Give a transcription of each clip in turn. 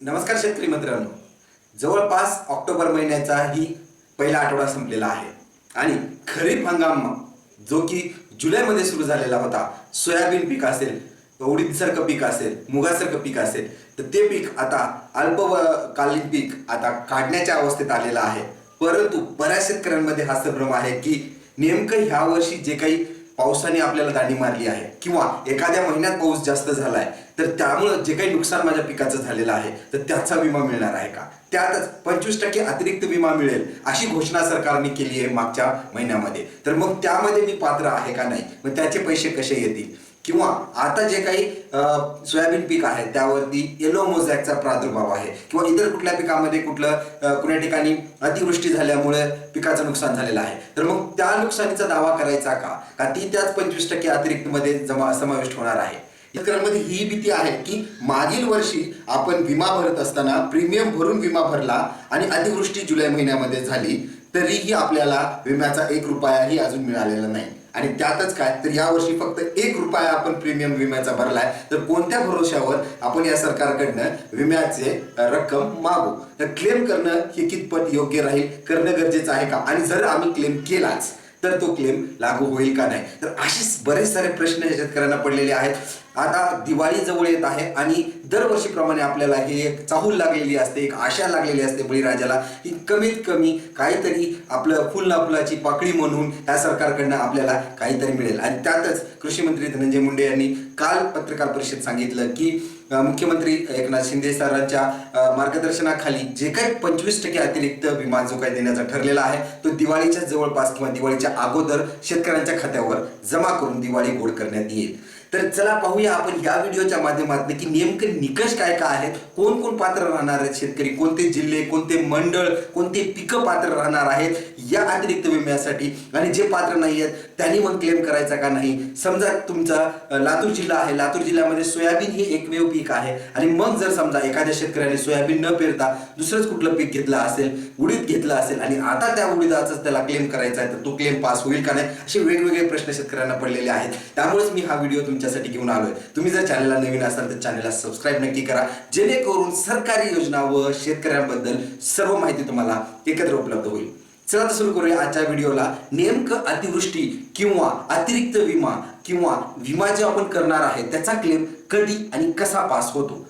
नमस्कार शेतकरी मित्रांनो, जवळपास ऑक्टोबर महिन्याचा ही पहिला आठवडा संपलेला आहे आणि खरीप हंगाम जो की जुलैमध्ये सुरू झालेला होता, सोयाबीन पीक असेल, उडीदसारखं पीक असेल, मुगासारखं पीक असेल, तर ते पीक आता अल्पकालीन पीक आता काढण्याच्या अवस्थेत आलेलं आहे. परंतु बऱ्याच शेतकऱ्यांमध्ये हा संभ्रम आहे की नेमकं ह्या वर्षी जे काही पावसाने आपल्याला दांडी मारली आहे किंवा एखाद्या महिन्यात पाऊस जास्त झालाय तर त्यामुळं जे काही नुकसान माझ्या पिकाचं झालेलं आहे तर त्याचा विमा मिळणार आहे का? त्यातच 25% अतिरिक्त विमा मिळेल अशी घोषणा सरकारने केली आहे मागच्या महिन्यामध्ये. तर मग त्यामध्ये मी पात्र आहे का नाही, मग त्याचे पैसे कसे येतील, किंवा आता जे काही सोयाबीन पीक आहे त्यावरती येलो मोझॅकचा प्रादुर्भाव आहे किंवा इतर कुठल्या पिकामध्ये कुठल्या ठिकाणी अतिवृष्टी झाल्यामुळे पिकाचं नुकसान झालेलं आहे, तर मग त्या नुकसानीचा दावा करायचा का ती त्याच 25% अतिरिक्त मध्ये समाविष्ट होणार आहे? शेतकऱ्यांमध्ये ही भीती आहे की मागील वर्षी आपण विमा भरत असताना प्रीमियम भरून विमा भरला आणि अतिवृष्टी जुलै महिन्यामध्ये झाली तरीही आपल्याला विम्याचा 1 रुपयाही अजून मिळालेला नाही. आणि त्यातच काय तर या वर्षी फक्त 1 रुपया आपण प्रीमियम विम्याचा भरलाय, तर कोणत्या भरोश्यावर आपण या सरकारकडनं विम्याचे रक्कम मागू? तर क्लेम करणं हे कितपत योग्य राहील, करणं गरजेचं आहे का, आणि जर आम्ही क्लेम केलाच तर तो क्लेम लागू होईल का नाही? तर असेच बरेच सारे प्रश्न शेतकऱ्यांना पडलेले आहेत. आता दिवाळी जवळ येत आहे आणि दरवर्षीप्रमाणे आपल्याला हे एक चाहूल लागलेली असते, एक आशा लागलेली असते बळीराजाला की कमीत कमी काहीतरी आपलं फुल ना फुलाची पाकळी म्हणून या सरकारकडनं आपल्याला काहीतरी मिळेल. आणि त्यातच कृषी मंत्री धनंजय मुंडे यांनी काल पत्रकार परिषद सांगितलं की मुख्यमंत्री एकनाथ शिंदे सरांच्या मार्गदर्शनाखाली जे काही 25% अतिरिक्त विमा जो काही देण्याचा ठरलेला आहे तो दिवाळीच्या जवळपास किंवा दिवाळीच्या अगोदर शेतकऱ्यांच्या खात्यावर जमा करून दिवाळी गोड करण्यात येईल. तर चला पाहूया आपण या व्हिडिओच्या माध्यमातून की नेमके निकष काय काय आहेत, कोण कोण पात्र राहणार आहेत शेतकरी, कोणते जिल्हे, कोणते मंडळ, कोणते पिकं पात्र राहणार आहेत या अतिरिक्त विम्यासाठी, आणि जे पात्र नाही आहेत त्यांनी मग क्लेम करायचा का नाही. समजा तुमचा लातूर जिल्हा आहे, लातूर जिल्ह्यामध्ये सोयाबीन हे एकमेव पीक आहे आणि मग जर समजा एखाद्या शेतकऱ्याने सोयाबीन न पेरता दुसरंच कुठलं पीक घेतलं असेल, उडीद घेतलं असेल आणि आता त्या उडीदाचाच त्याला क्लेम करायचा आहे तर तो क्लेम पास होईल का नाही, असे वेगवेगळे प्रश्न शेतकऱ्यांना पडलेले आहेत. त्यामुळेच मी हा व्हिडिओ तुमच्यासाठी घेऊन आलोय. तुम्ही जर चॅनलला नवीन असाल तर चॅनलला सबस्क्राईब नक्की करा, जेणेकरून सरकारी योजना व शेतकऱ्यांबद्दल सर्व माहिती तुम्हाला एकत्र उपलब्ध होईल. चला तर सुरू करूया आजच्या व्हिडिओला. नेमकं अतिवृष्टी किंवा अतिरिक्त विमा किंवा विमा जे आपण करणार आहे त्याचा क्लेम कधी आणि कसा पास होतो.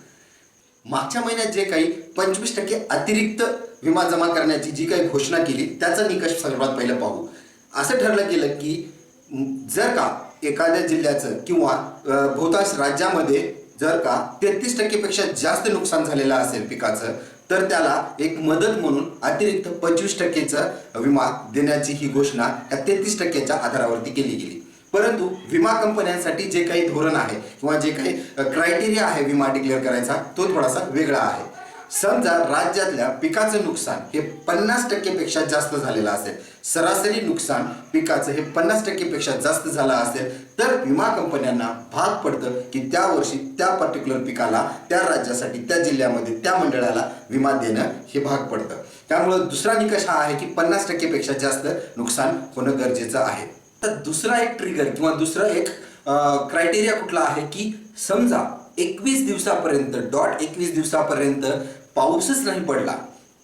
मागच्या महिन्यात जे काही 25% अतिरिक्त विमा जमा करण्याची जी काही घोषणा केली त्याचा निकष सर्वात पहिलं पाहू. असं ठरलं गेलं की जर का एखाद्या जिल्ह्याचं किंवा बहुतांश राज्यामध्ये जर का 33% पेक्षा जास्त नुकसान झालेलं असेल पिकाचं तर त्याला एक मदत म्हणून अतिरिक्त 25%चा विमा देण्याची ही घोषणा या 33%च्या आधारावरती केली गेली. परंतु विमा कंपन्यांसाठी जे काही धोरण आहे किंवा जे काही क्रायटेरिया आहे विमा डिक्लेअर करायचा तो थोडासा वेगळा आहे. समजा राज्यातल्या पिकाचं नुकसान हे 50% पेक्षा जास्त झालेलं असेल, सरासरी नुकसान पिकाचं हे 50% पेक्षा जास्त झालं असेल तर विमा कंपन्यांना भाग पडतं की त्या वर्षी त्या पर्टिक्युलर पिकाला त्या राज्यासाठी त्या जिल्ह्यामध्ये त्या मंडळाला विमा देणं हे भाग पडतं. त्यामुळे दुसरा निकष हा आहे की 50% पेक्षा जास्त नुकसान होणं गरजेचं आहे. तर दुसरा एक ट्रिगर किंवा दुसरा एक क्रायटेरिया कुठला आहे की समजा 21 दिवसापर्यंत पाऊसच नाही पडला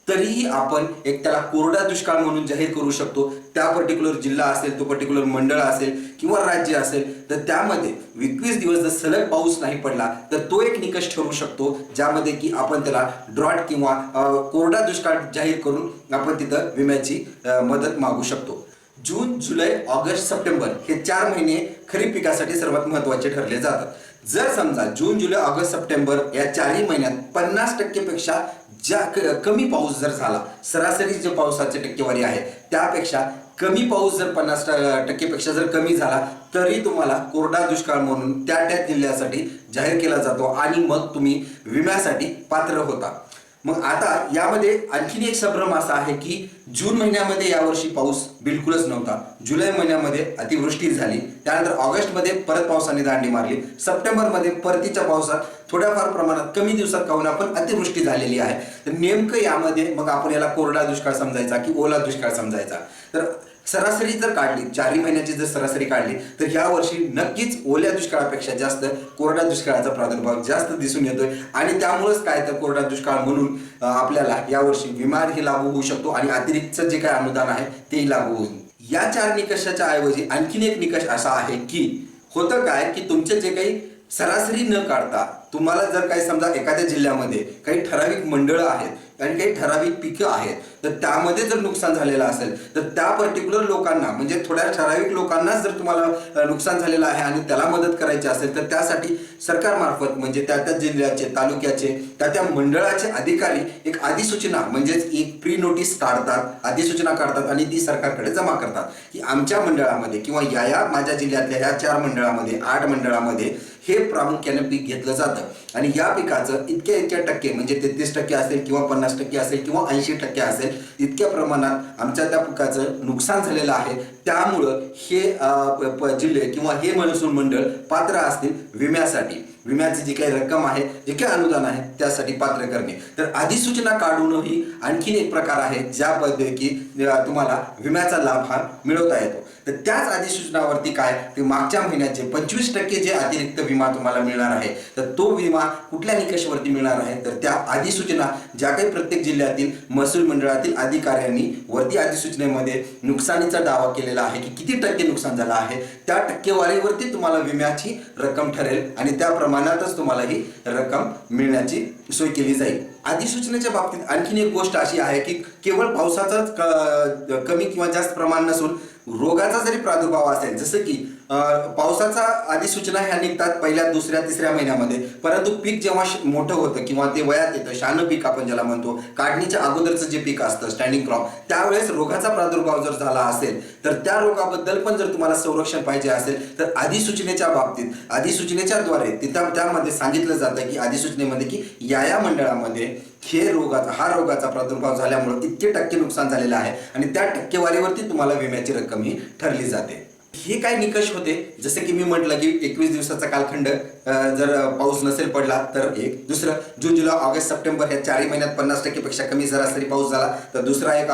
तरीही आपण एक त्याला कोरडा दुष्काळ म्हणून जाहीर करू शकतो. त्या पर्टिक्युलर जिल्हा असेल, तो पर्टिक्युलर मंडळ असेल किंवा राज्य असेल तर त्यामध्ये 21 दिवस जर सलग पाऊस नाही पडला तर तो एक निकष ठरू शकतो ज्यामध्ये की आपण त्याला ड्रॉट किंवा कोरडा दुष्काळ जाहीर करून आपण तिथं विम्याची मदत मागू शकतो. जून, जुलै, ऑगस्ट, सप्टेंबर हे 4 महिने खरीप पिकासाठी सर्वात महत्त्वाचे ठरले जातात. जर समजा जून, जुलै, ऑगस्ट, सप्टेंबर या 4 महिन्यात 50% पेक्षा कमी पाऊस जर झाला, सरासरी जे पावसाची टक्केवारी आहे त्यापेक्षा कमी पाऊस जर 50% पेक्षा जर कमी झाला तरी तुम्हाला कोरडा दुष्काळ म्हणून त्या जिल्ह्यासाठी जाहीर केला जातो आणि मग तुम्ही विम्यासाठी पात्र होता. मग आता यामध्ये आणखीन एक संभ्रम असा आहे की जून महिन्यामध्ये यावर्षी पाऊस बिलकुलच नव्हता, जुलै महिन्यामध्ये अतिवृष्टी झाली, त्यानंतर ऑगस्टमध्ये परत पावसाने दांडी मारली, सप्टेंबरमध्ये परतीच्या पावसात थोड्याफार प्रमाणात कमी दिवसात का होईना पण अतिवृष्टी झालेली आहे. तर नेमकं यामध्ये मग आपण याला कोरडा दुष्काळ समजायचा की ओला दुष्काळ समजायचा. तर सरासरी जर काढली, 4 महिन्याची जर सरासरी काढली, तर ह्या वर्षी नक्कीच ओल्या दुष्काळापेक्षा जास्त कोरड्या दुष्काळाचा प्रादुर्भाव जास्त दिसून येतोय. आणि त्यामुळेच काय तर कोरडा दुष्काळ म्हणून आपल्याला यावर्षी विमा ही लागू होऊ शकतो आणि अतिरिक्तचं जे काही अनुदान आहे तेही लागू होईल. या 4 निकषाच्या ऐवजी आणखीन एक निकष असा आहे की होतं काय की तुमचे जे काही सरासरी न काढता तुम्हाला जर काही समजा एखाद्या जिल्ह्यामध्ये काही ठराविक मंडळं आहेत आणि काही ठराविक पिकं आहेत, तर त्यामध्ये जर नुकसान झालेलं असेल तर त्या पर्टिक्युलर लोकांना म्हणजे थोड्या ठराविक लोकांनाच जर तुम्हाला नुकसान झालेलं आहे आणि त्याला मदत करायची असेल तर त्यासाठी सरकारमार्फत म्हणजे त्या त्या जिल्ह्याचे, तालुक्याचे, त्या मंडळाचे अधिकारी एक अधिसूचना म्हणजेच एक प्री नोटीस काढतात, अधिसूचना काढतात आणि ती सरकारकडे जमा करतात की आमच्या मंडळामध्ये किंवा या माझ्या जिल्ह्यातल्या ह्या 4 मंडळामध्ये 8 मंडळामध्ये हे प्रामुख्याने पीक घेतलं जातं आणि या पिकाचं इतक्या टक्के म्हणजे 33% असेल किंवा 50% असेल किंवा 80% असेल इतक्या प्रमाणात आमच्या त्या पिकाचं नुकसान झालेलं आहे. त्यामुळं हे जिल्हे किंवा हे महसूल मंडळ पात्र असतील विम्यासाठी. विम्याची जी काही रक्कम आहे, जे काही अनुदान आहे त्यासाठी पात्र करणे. तर अधिसूचना काढूनही आणखीन एक प्रकार आहे ज्यामध्ये की तुम्हाला विम्याचा लाभ हा मिळवता येतो. तर त्याच अधिसूचनावरती काय ते मागच्या महिन्याचे 25% जे अतिरिक्त विमा तुम्हाला मिळणार आहे, तर तो विमा कुठल्या निकषावरती मिळणार आहे तर त्या अधिसूचना ज्या काही प्रत्येक जिल्ह्यातील महसूल मंडळातील अधिकाऱ्यांनी वरती अधिसूचनेमध्ये नुकसानीचा दावा केलेला आहे की किती टक्के नुकसान झालं आहे त्या टक्केवारीवरती तुम्हाला विम्याची रक्कम ठरेल आणि त्या प्रमाणातच तुम्हाला ही रक्कम मिळण्याची सोय केली जाईल. अधिसूचनेच्या बाबतीत आणखीन एक गोष्ट अशी आहे की केवळ पावसाचाच कमी किंवा जास्त प्रमाण नसून रोगाचा जरी प्रादुर्भाव असेल, जसं की पावसाचा अधिसूचना ह्या निघतात पहिल्या, दुसऱ्या, तिसऱ्या महिन्यामध्ये, परंतु पीक जेव्हा मोठं होतं किंवा ते वयात येतं, शान पीक आपण ज्याला म्हणतो, काढणीच्या अगोदरचं जे पीक असतं स्टँडिंग क्रॉप, त्यावेळेस रोगाचा प्रादुर्भाव जर झाला असेल तर त्या रोगाबद्दल पण जर तुम्हाला संरक्षण पाहिजे असेल तर अधिसूचनेच्या बाबतीत अधिसूचनेच्या द्वारे त्यामध्ये सांगितलं जातं की अधिसूचनेमध्ये की या मंडळामध्ये हा रोगाचा प्रादुर्भाव झाल्यामुळे इतके टक्के नुकसान झालेलं आहे आणि त्या टक्केवारीवरती तुम्हाला विम्याची रक्कम ही ठरली जाते. हे काय निकष होते, जसे की मी म्हटलं की 21 दिवसाचा कालखंड जर पाऊस नसेल पडला तर एक, दुसरं जून, जुलै, ऑगस्ट, सप्टेंबर ह्या 4 महिन्यात 50% पेक्षा कमी सरासरी पाऊस झाला तर दुसरा एक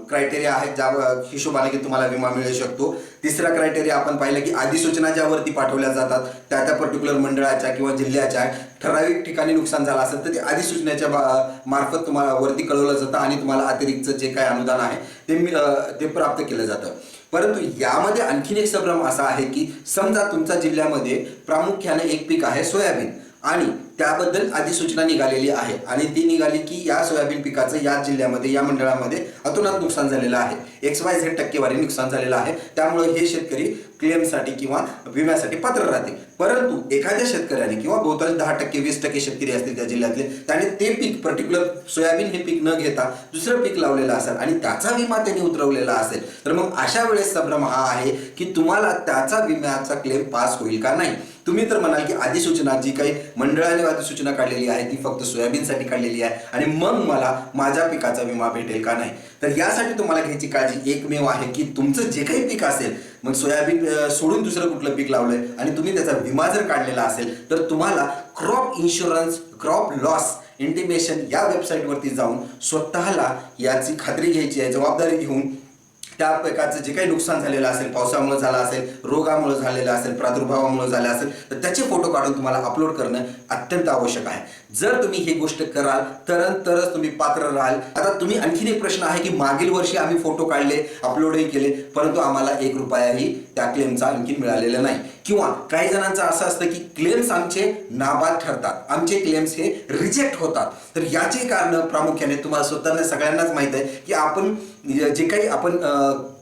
क्रायटेरिया आहे ज्या हिशोबाने की तुम्हाला विमा मिळू शकतो. तिसरा क्रायटेरिया आपण पाहिलं की अधिसूचना ज्यावरती पाठवल्या जातात त्या पर्टिक्युलर मंडळाच्या किंवा जिल्ह्याच्या ठराविक ठिकाणी नुकसान झालं असेल तर ते अधिसूचनेच्या मार्फत तुम्हाला वरती कळवलं जातं आणि तुम्हाला अतिरिक्त जे काही अनुदान आहे ते प्राप्त केलं जातं. परंतु यामध्ये आणखीन एक संभ्रम असा आहे की समजा तुमच्या जिल्ह्यामध्ये प्रामुख्याने एक पीक आहे सोयाबीन आणि त्याबद्दल अधिसूचना निघालेली आहे आणि ती निघाली की या सोयाबीन पिकाचं या जिल्ह्यामध्ये या मंडळामध्ये अतोनात नुकसान झालेलं आहे, XYZ टक्केवारी नुकसान झालेलं आहे, त्यामुळे हे शेतकरी क्लेमसाठी किंवा विम्यासाठी पात्र राहतील. परंतु एखाद्या शेतकऱ्याने किंवा बहुतांश 10%, 20% शेतकरी असतील त्या जिल्ह्यातले, त्याने ते पीक पर्टिक्युलर सोयाबीन हे पीक न घेता दुसरं पीक लावलेलं असेल आणि त्याचा विमा त्यांनी उतरवलेला असेल तर मग अशा वेळेस संभ्रम हा आहे की तुम्हाला त्याचा विम्याचा क्लेम पास होईल का नाही. तुम्ही तर म्हणाल की अधिसूचना जी काही मंडळाने अधिसूचना काढलेली आहे ती फक्त सोयाबीनसाठी काढलेली आहे आणि मग मला माझ्या पिकाचा विमा भेटेल का नाही. तर यासाठी तुम्हाला घ्यायची काळजी एकमेव आहे की तुमचं जे काही पीक असेल, मग सोयाबीन सोडून दुसरं कुठलं पीक लावलंय आणि तुम्ही त्याचा विमा जर काढलेला असेल तर तुम्हाला crop insurance, crop loss intimation या वेबसाईटवरती जाऊन स्वतःला याची खात्री घ्यायची आहे, जबाबदारी घेऊन त्या पिकाचं जे काही नुकसान झालेलं असेल, पावसामुळे झालं असेल, रोगामुळे झालेलं असेल, प्रादुर्भावामुळे झालं असेल तर त्याचे फोटो काढून तुम्हाला अपलोड करणं अत्यंत आवश्यक आहे. जर तुम्ही ही गोष्ट कराल तरच तुम्ही पात्र राहाल. आता तुम्ही आणखीन एक प्रश्न आहे की मागील वर्षी आम्ही फोटो काढले, अपलोडही केले, परंतु आम्हाला 1 रुपयाही त्या क्लेमचा आणखीन मिळालेला नाही. किंवा काही जणांचं असं असतं की क्लेम्स आमचे नाबाद ठरतात, आमचे क्लेम्स हे रिजेक्ट होतात. तर याचे कारण प्रामुख्याने तुम्हाला स्वतःला सगळ्यांनाच माहीत आहे की आपण जे काही आपण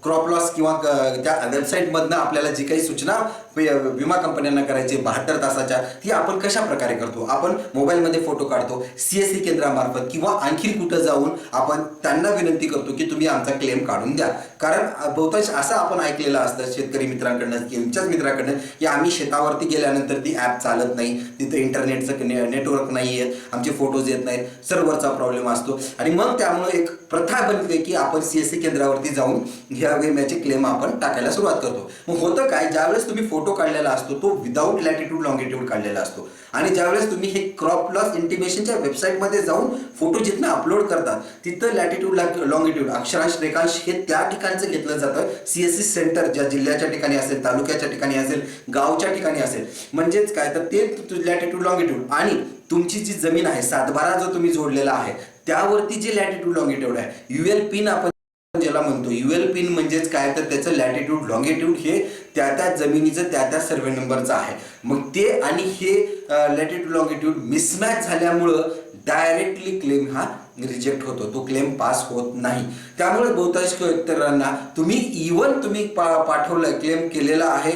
क्रॉप लॉस किंवा त्या वेबसाईटमधनं आपल्याला जी काही सूचना विमा कंपन्यांना करायची 72 तासाच्या ती आपण कशा प्रकारे करतो. आपण मोबाईलमध्ये फोटो काढतो, CSC केंद्रामार्फत किंवा आणखी कुठं जाऊन आपण त्यांना विनंती करतो की तुम्ही आमचा क्लेम काढून द्या. कारण बहुतांश असं आपण ऐकलेलं असतं शेतकरी मित्रांकडनं की तुमच्याच मित्राकडनं की आम्ही शेतावरती गेल्यानंतर ती ॲप चालत नाही, तिथं इंटरनेटचं नेटवर्क नाही आहेत, आमचे फोटोज येत नाहीत, सर्व्हरचा प्रॉब्लेम असतो आणि मग त्यामुळे एक प्रथा बनते की आपण CSC केंद्रावरती जाऊन ह्या विम्याचे क्लेम आपण टाकायला सुरुवात करतो. मग होतं काय, ज्यावेळेस तुम्ही फोटो काढलेला असतो तो विदाऊट लॅटिट्यूड लॉंगिट्यूड काढलेला असतो आणि ज्यावेळेस तुम्ही हे क्रॉप लॉस इंटिमेशनच्या वेबसाईटमध्ये जाऊन फोटो जिथनं अपलोड करतात तिथं लॅटिट्यूड लॉंगिट्यूड अक्षरांश रेखांश हे त्या ठिकाणचं घेतलं जातं. CSC सेंटर ज्या जिल्ह्याच्या ठिकाणी असेल, तालुक्याच्या ठिकाणी असेल, गावच्या ठिकाणी असेल, म्हणजेच काय तर ते लॅटिट्यूड लॉंगिट्यूड आणि तुमची जी जमीन आहे, सातबारा जो तुम्ही जोडलेला आहे त्यावरती जे लॅटिट्यूड लॉंगिट्यूड आहे, UL पिन आपण ज्याला म्हणतो, UL पिन म्हणजेच काय तर त्याचं लॅटिट्यूड लॉंगिट्यूड हे त्या जमिनीचं त्या सर्वे नंबरचं आहे. मग ते आणि हे लॅटिट्यूड लॉंगिट्यूड मिसमॅच झाल्यामुळं डायरेक्टली क्लेम हा रिजेक्ट होतो, तो क्लेम पास होत नाही. त्यामुळे बहुतांश इतरांना तुम्ही इवन तुम्ही पाठवलं, क्लेम केलेला आहे,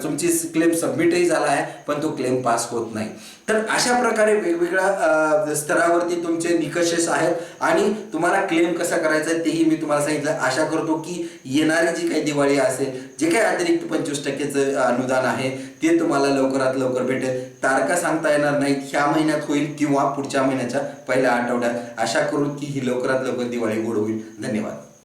तुमची क्लेम सबमिटही झाला आहे, पण तो क्लेम पास होत नाही. तर अशा प्रकारे वेगवेगळ्या स्तरावरती तुमचे निकष आहेत आणि तुम्हाला क्लेम कसा करायचा आहे तेही मी तुम्हाला सांगितलं. आशा करतो की येणारी जी काही दिवाळी असेल, जे काही अतिरिक्त 25% अनुदान आहे ते तुम्हाला लवकरात लवकर भेटेल. तारखा सांगता येणार नाहीत, ह्या महिन्यात होईल किंवा पुढच्या महिन्याच्या पहिल्या आठवड्यात. आशा करू की ही लवकरात लवकर दिवाळी गोड होईल. धन्यवाद.